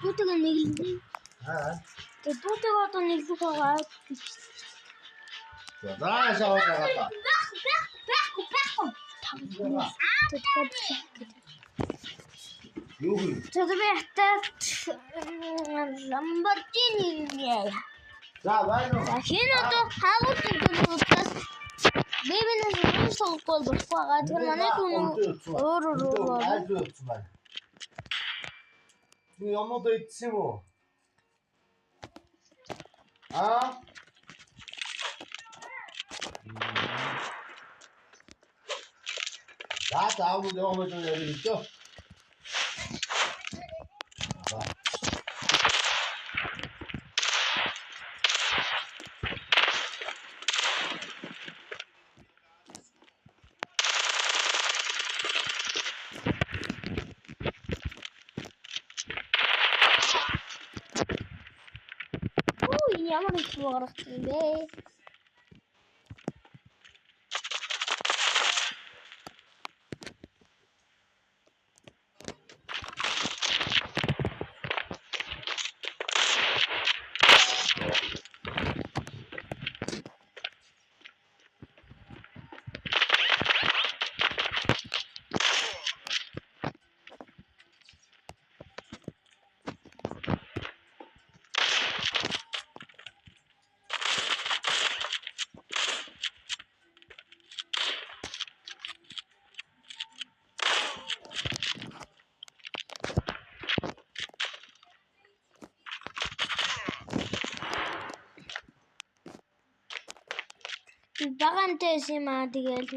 Дүүтэйгээ нэглэнэ. Тэ дүүтэйгээ одоо нэглэх байгаа. Заашаа байгаа. Юу вэ? Тэдбэхтэд Lamborghini яа. За байна уу? Хин одоо хаагур төлөвлөлтөөс бибинээс сонгол болохгүй байгаа. Тэр манай хүн өөр Аль үзсэн байна. Чи ямар дэйцсэн үү? Заавал явах гэж ярьж байна. Ямар их гарах юм бэ? Багантай юм аа тэгэл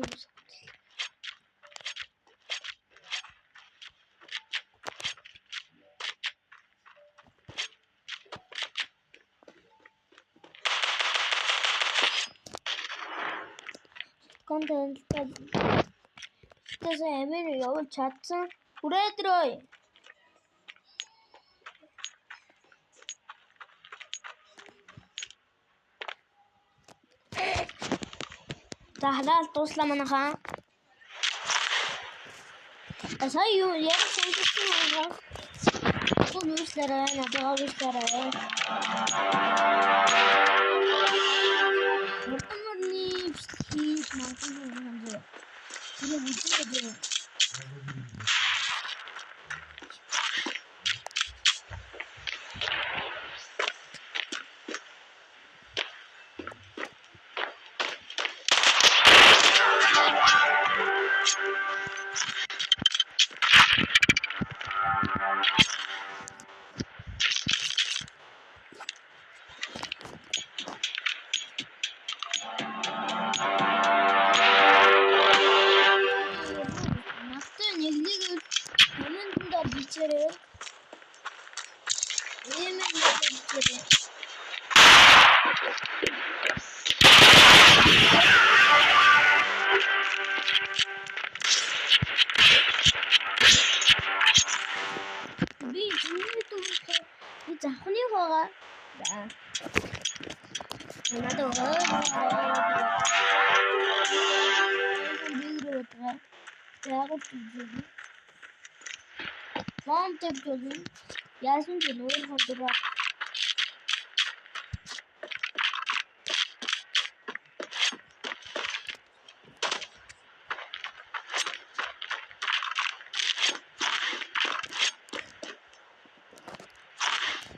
контент тэсээ эмээр явуулж чадсан хүрээдрөө Таhlал дуслаа манайхаа. Асаа юу яг сонирхсан байгаа. Гол үүслээрээ надад үүслээрээ. Мөрний бисгий магадгүй юм даа. Тэр үгүй. Захны байгаа. Надад яасан ч өөр хондроо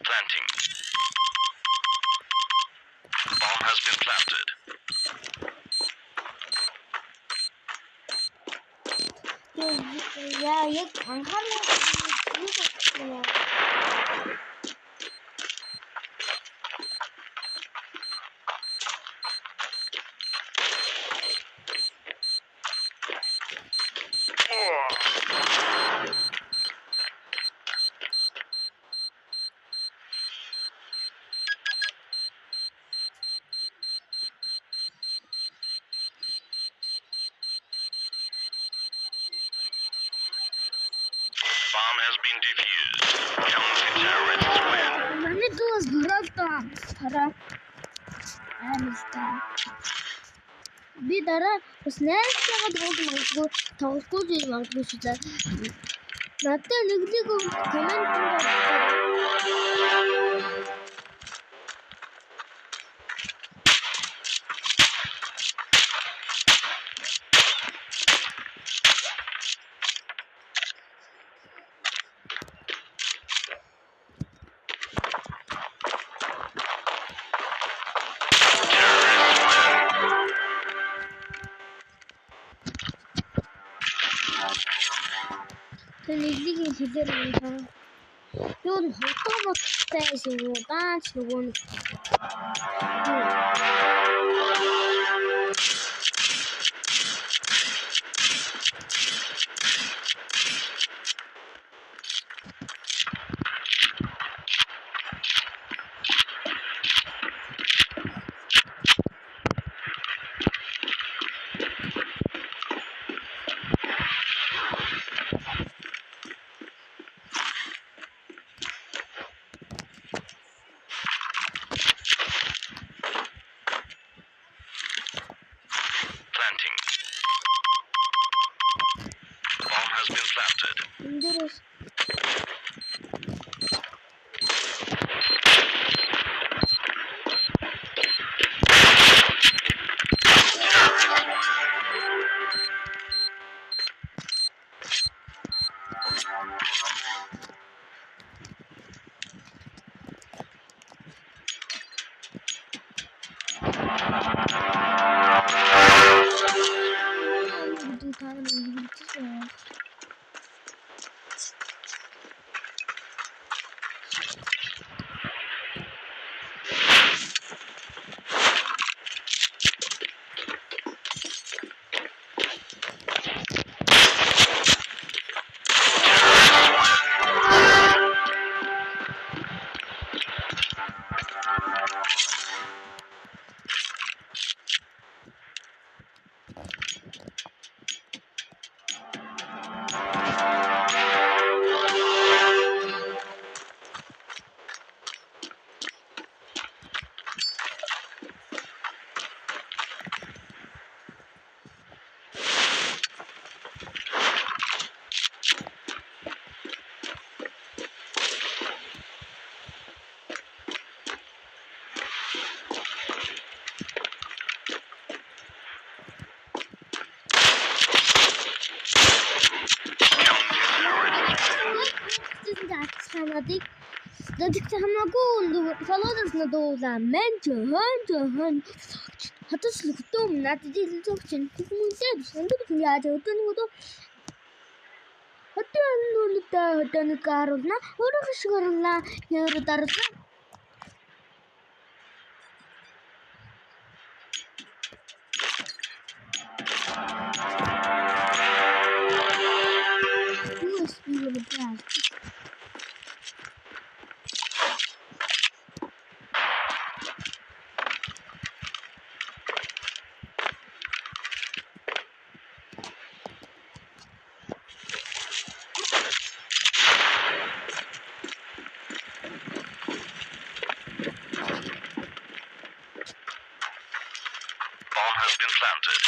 planting. Bomb has been planted. Я яг анхаарал Bomb has been defused. Counter terrorists win. Манай дүүс гөрөлтөө хараа. Би дараа бас найрсагаад тоглохгүй магадгүй шүү дээ. Надад нэглийг комент нэглийг хэлээр байна. Юу н хоттой шиг даанч нөгөө нэг Planting. Bomb has been planted. эндээс Надад хамаагүй фолловерс надуулаа мэнч хон хатас лүгтөм надад илүү чинь хүмүүстээ сандаг яаж өдөр нэг өдөр хотын нүлдээ хөдөөний гаруулна өөрөө шигэрнэ яар дарсан Bomb has been planted.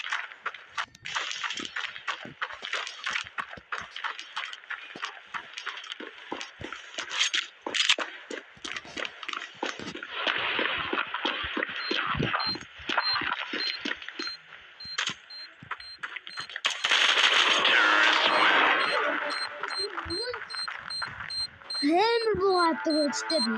Хэмэр буугаад өгчтэй би.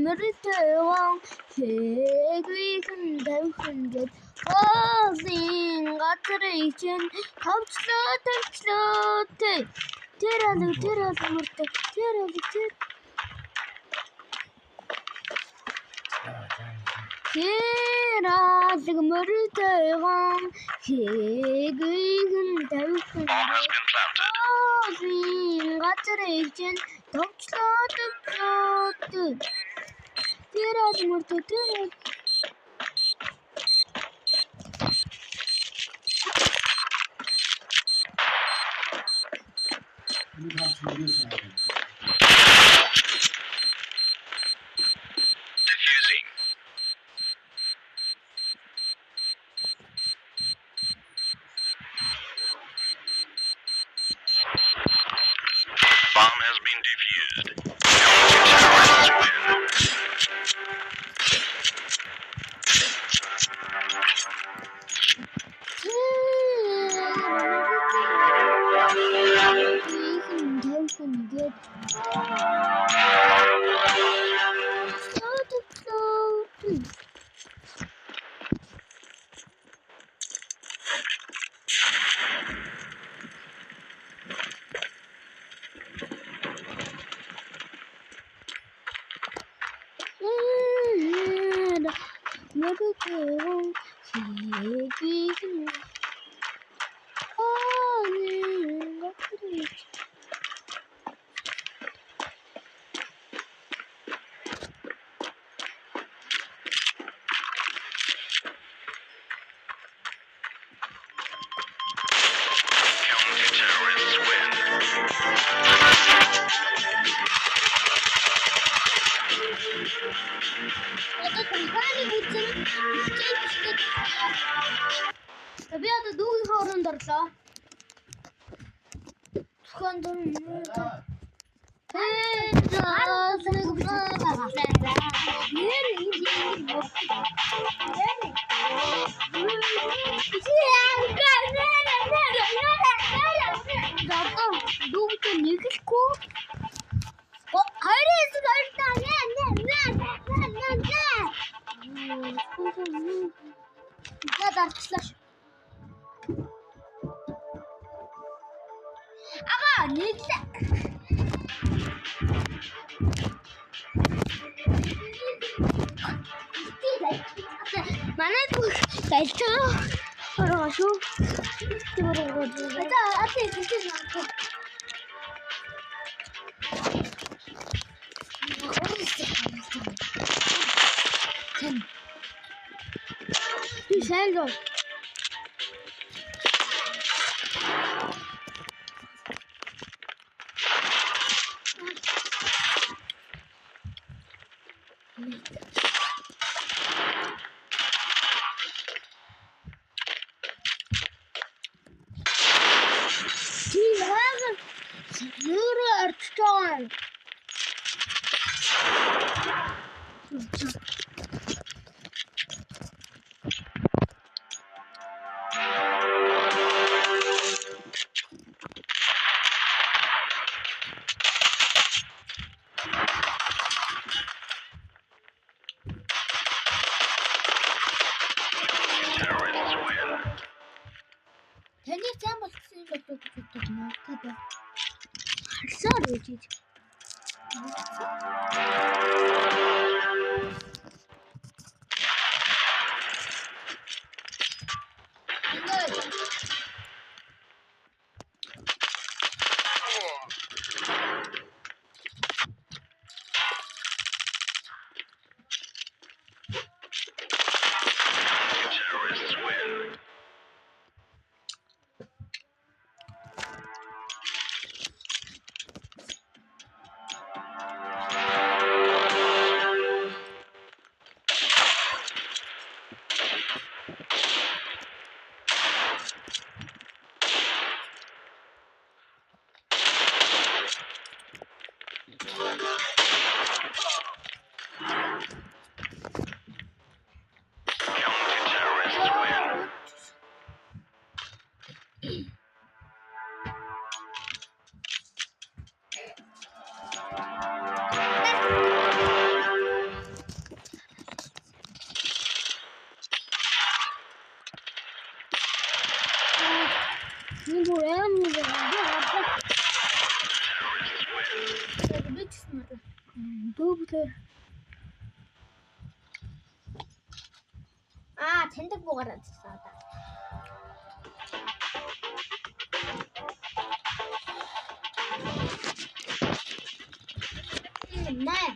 Meritawan Hegwiken Delfinget Ozing Gatration Hopslot Terralu Murta Terralu Тэралэг мөрөдөгөн хийгэн тавьсан. Bomb has been planted. Газрыг чинь товчлоод. Тэралэг мөрөдөгөн Diffusing. Bomb has been defused. Counter-terrorists win. Counter-terrorists win. Би одоо дүүгийн хооронд орлоо. Тухайн дөрөв. Ага, нийлээ. Манай бүх дайчаа ороо шүү. Ата атэ хийх юм. Би сайн л. Terrorists win. Таны зам болсон юм болов уу гэдэг юм уу? Харсаар үгүй. Terrorists win. Counter-terrorists win. таньдаг буугараад байгаа даа. Май.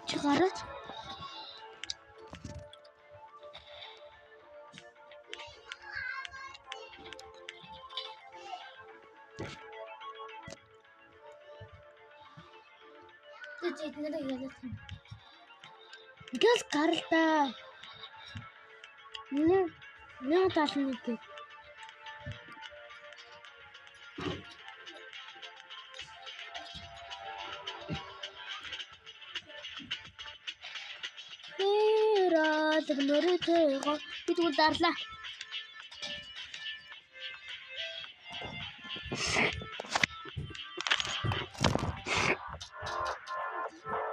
Чигараад Тэд нэрийг ялах юм. Гэл гаралтай. Нэг талын нэг. Нөрөтэйгоо бид ударлаа.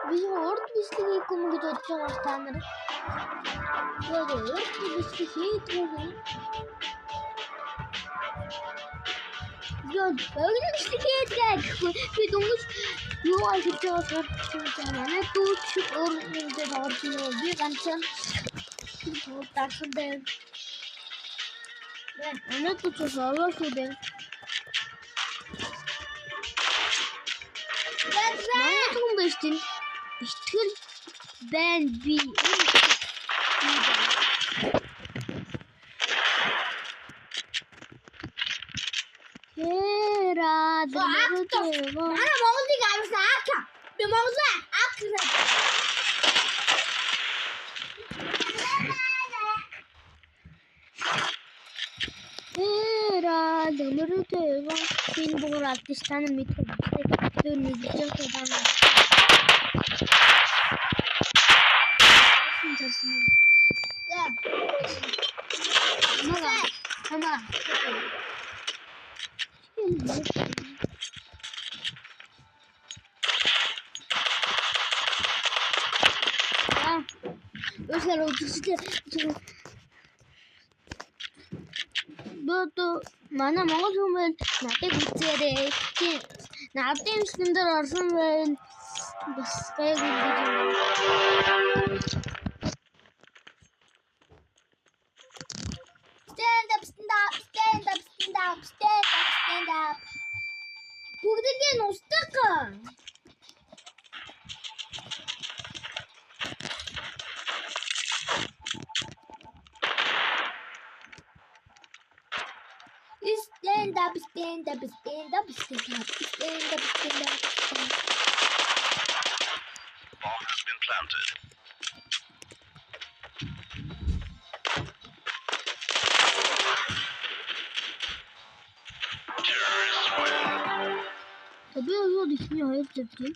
Би урд бичлэг хийх юм гэж бодож байгаа та нар. Яг урд бичлэг хийдгүү. Яг урд бичлэг хийдгээ. Би дөнгөж юу хийж байгаа юм манай дүүч урд бичлэг орж ирээ. Би ганцхан дарсан байна. Манай дүүч ороод байна. Манай хүн биш тийм. Итгэл байн би. Манай Монголыг авсан ака. Би Монголаа ака. Нөрөтэйгоо тийм буугаад тань мэдгүй. Тэр нэг жишээ байна. Мама. Өсөр үдшилтэй. Бото манай Монгол хүмүүс надад үзээрэй. Надад скиндэр орсон байна. Бас гайгүй юм. Stand up. Бүгдийг нь устгах. Stand up. Bomb has been planted. Terrorists win. Tabii o düşünüyor hayır tabii.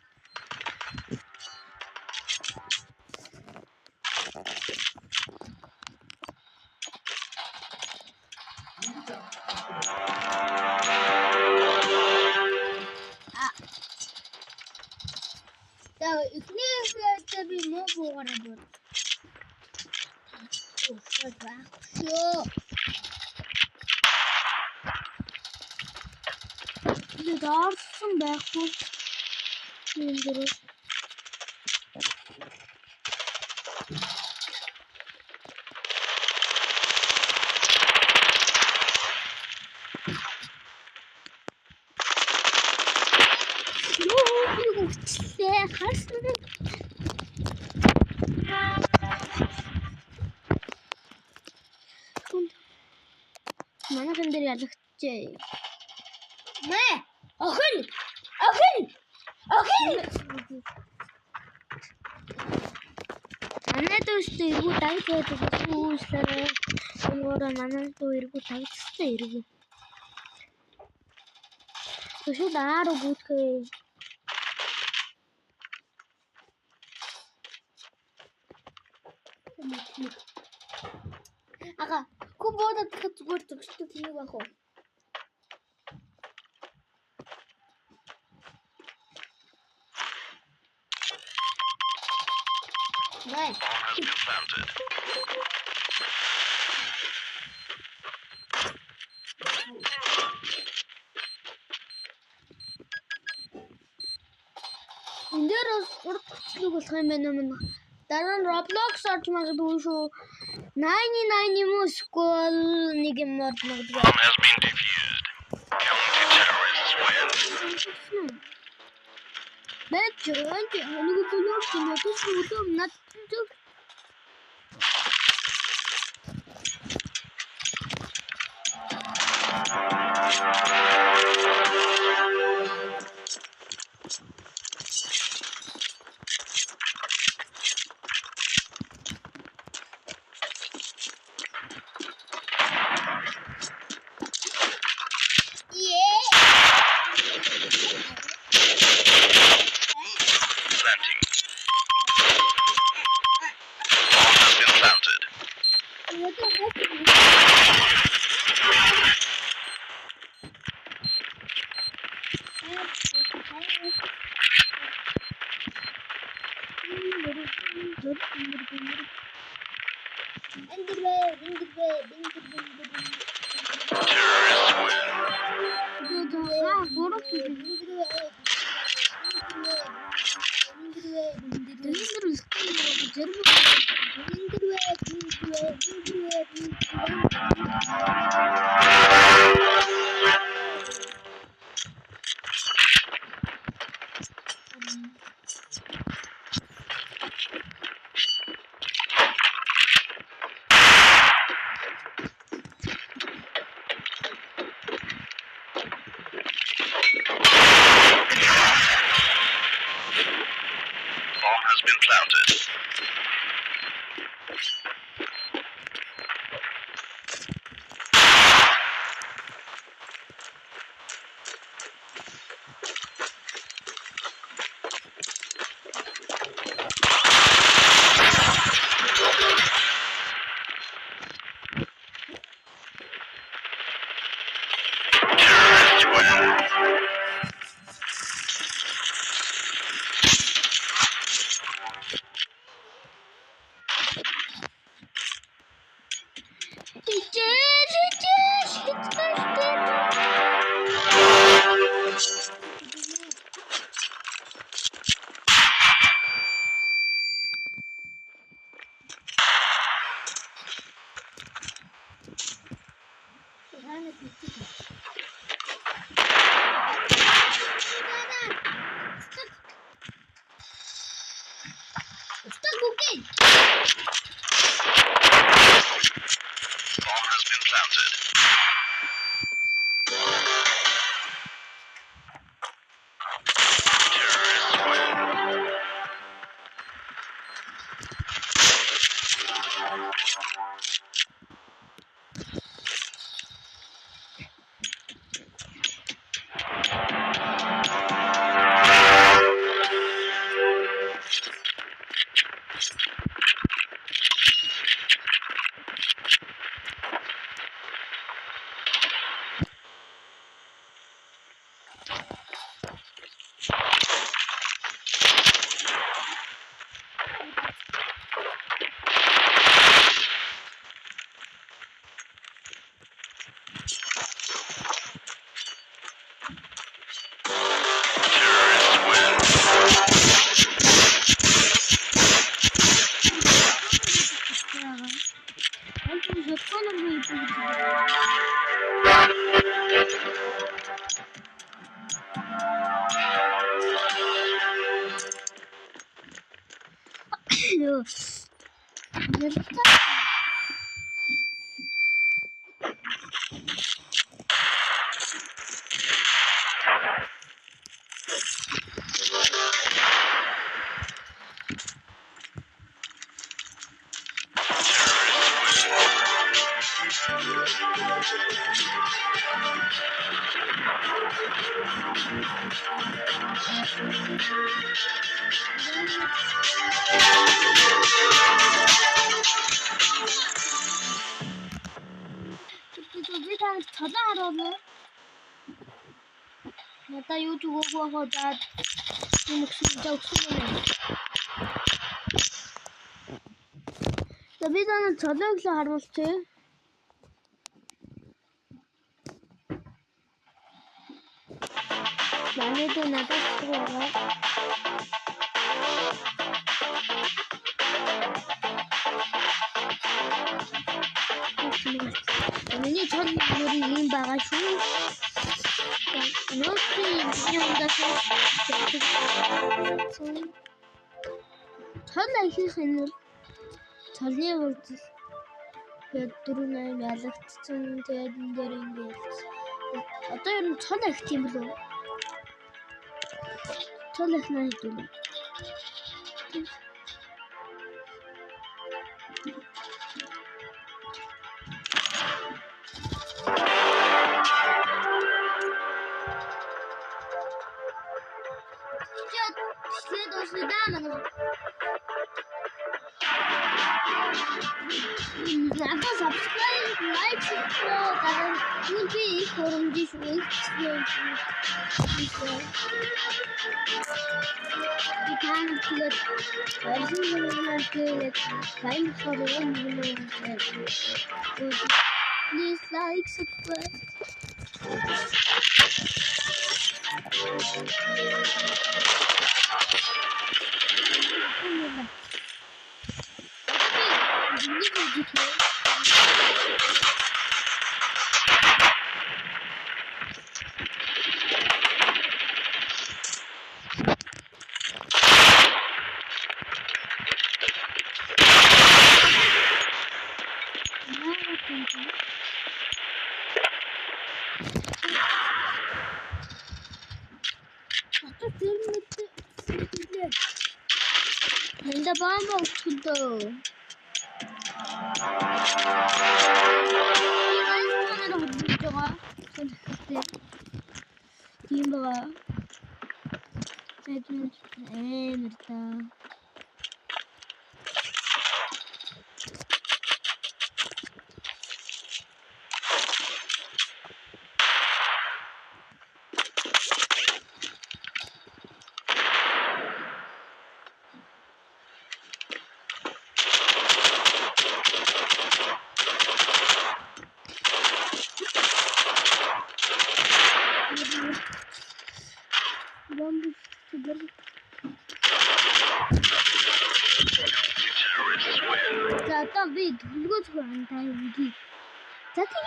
Tabii ne bu araba? Bir de artsın belki. İndirir. Mana kan dari anak cek. Ne? Akın. Mana tuh ibu tahu tuh susah. Orang mana tuh ibu tahu susah ibu. Tuh sudah robot ke. Ага, кубода тхацгуртук что ты не вахо. Да. Bomb has been planted. Тэцлэг болох юм байна мөн. Дараа нь Roblox орж магадгүй шүү. 99 юм уу эсвэл нэг юм орж магадгүй. Bomb has been defused. Counter-terrorists win. Бэт жонт нэг бүлэг юм уу төсөөлөм над. Planting. Bomb has been planted. Terrorists win. Bomb has been planted. Terrorists win. Bomb has been planted. Terrorists win. Надаа юу ч өгөөгүй байгаа даа. Юм өгсөн юм. За би танаа цолоог л харуулчих. Манайд надад байгаа. Миний чон нэрийн юм байгаа шүү. Нөтийн юмдаас чон ихийнх нь цолны урд дөрөв ялагдсан. Тэгээд энэ дээр ингээд одоо ер нь цон их тийм л үү? Цон их наа гэдэг. Надад subscribe, like, share дараад үнэхээр их хөрөмжийн шүү. Die kann vielleicht please like, subscribe. Nanda bomba uçtu. Kim baba? Merta. Zaten bir duygu tuğandayım. Zaten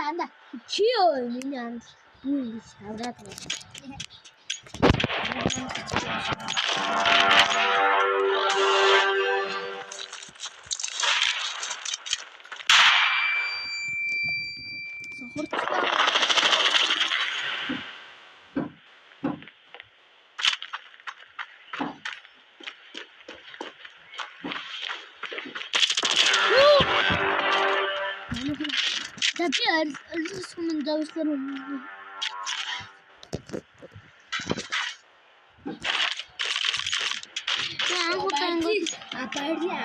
anda çiğ oynuyor. Bu iş avrat var. Tapi harus menjauh serum. Aku pengen apa dia?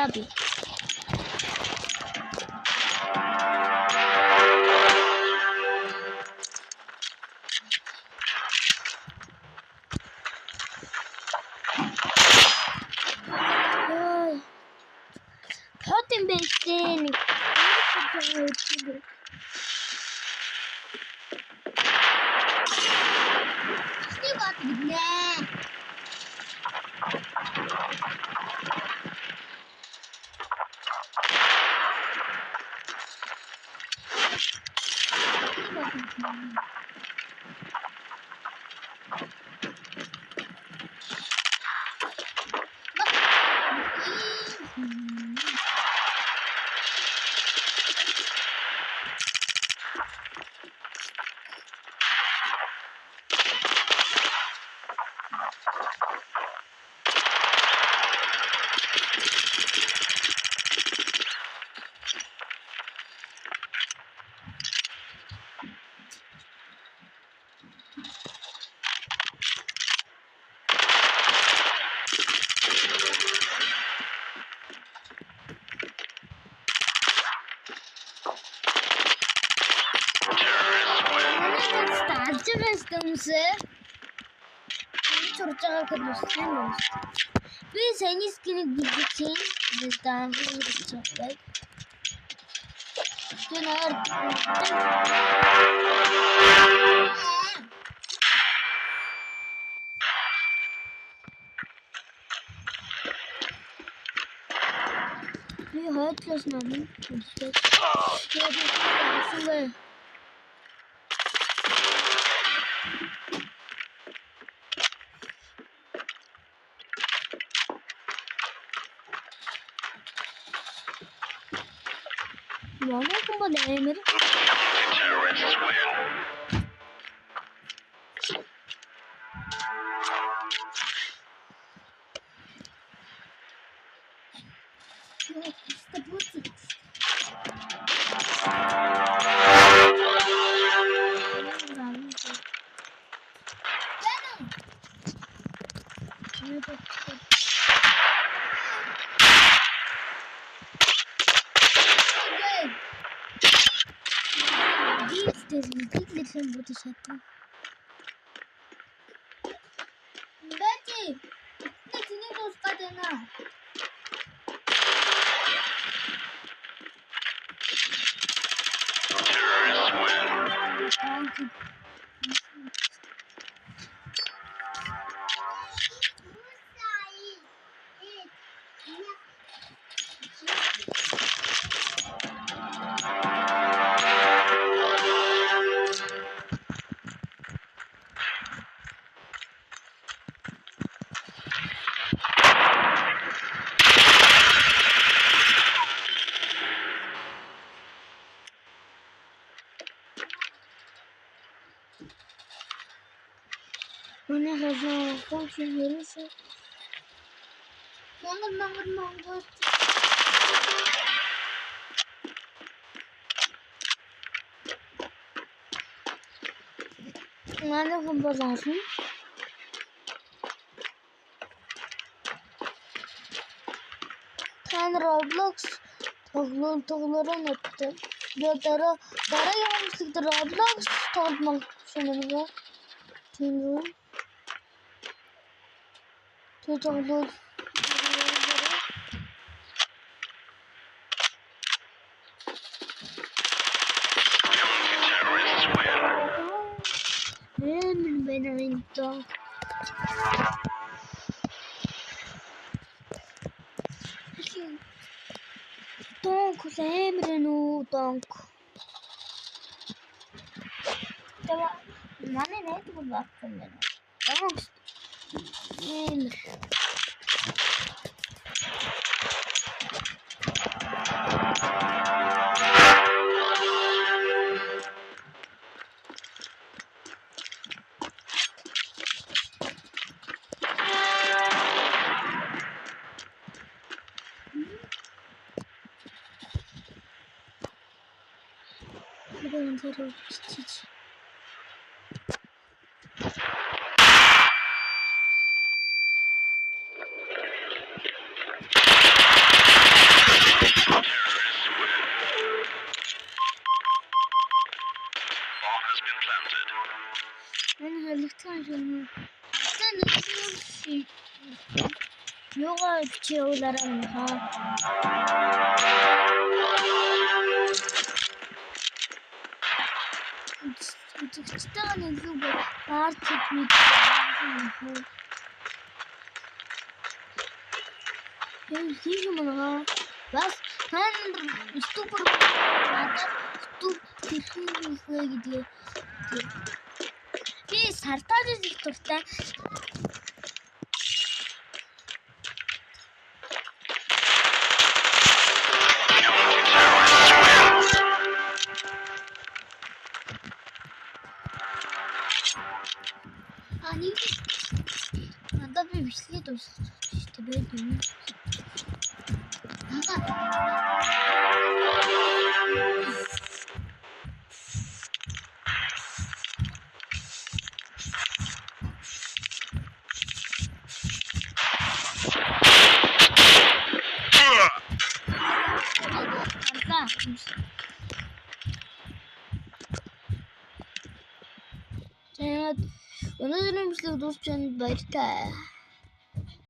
Dabi. Hadi bekleyin. İşte bak ne? Тэмсээ. Чурчаага гэдэг юм. Би саяны скинийг бэлдсэн. Дэстан хийчихвээ. Тэнээр би хойдлоос намын үлдээ. Тэгээд Mana kumba emir? Terrorists win. Lütfen bu dışarıda. Betty, ne dost kadına? Terrorists win. Mana hazır komşu verirse. Mangır. Mana kumba lazım. Tan Roblox toğluların etti. Bir dara yanlışlıkla Roblox toğlamak şunları. Tingu. Toğlu. Ben oyunda. Donc, j'aime nous donc. Tamam. Ne bu baktın bana? Tamam. Emir. Buradan terör çiçeği. Ben hallettim canım. Sen nasıl yoga çiğolarım ha. Çıtanın gibi artık bir ben bas ben stupor stupor gidiyor. Bir sartar diktorta. Hani ada bir şey dost işte böyle değil. Тэгээд өнөөдрийн бичлэг дуусч байна баяртай.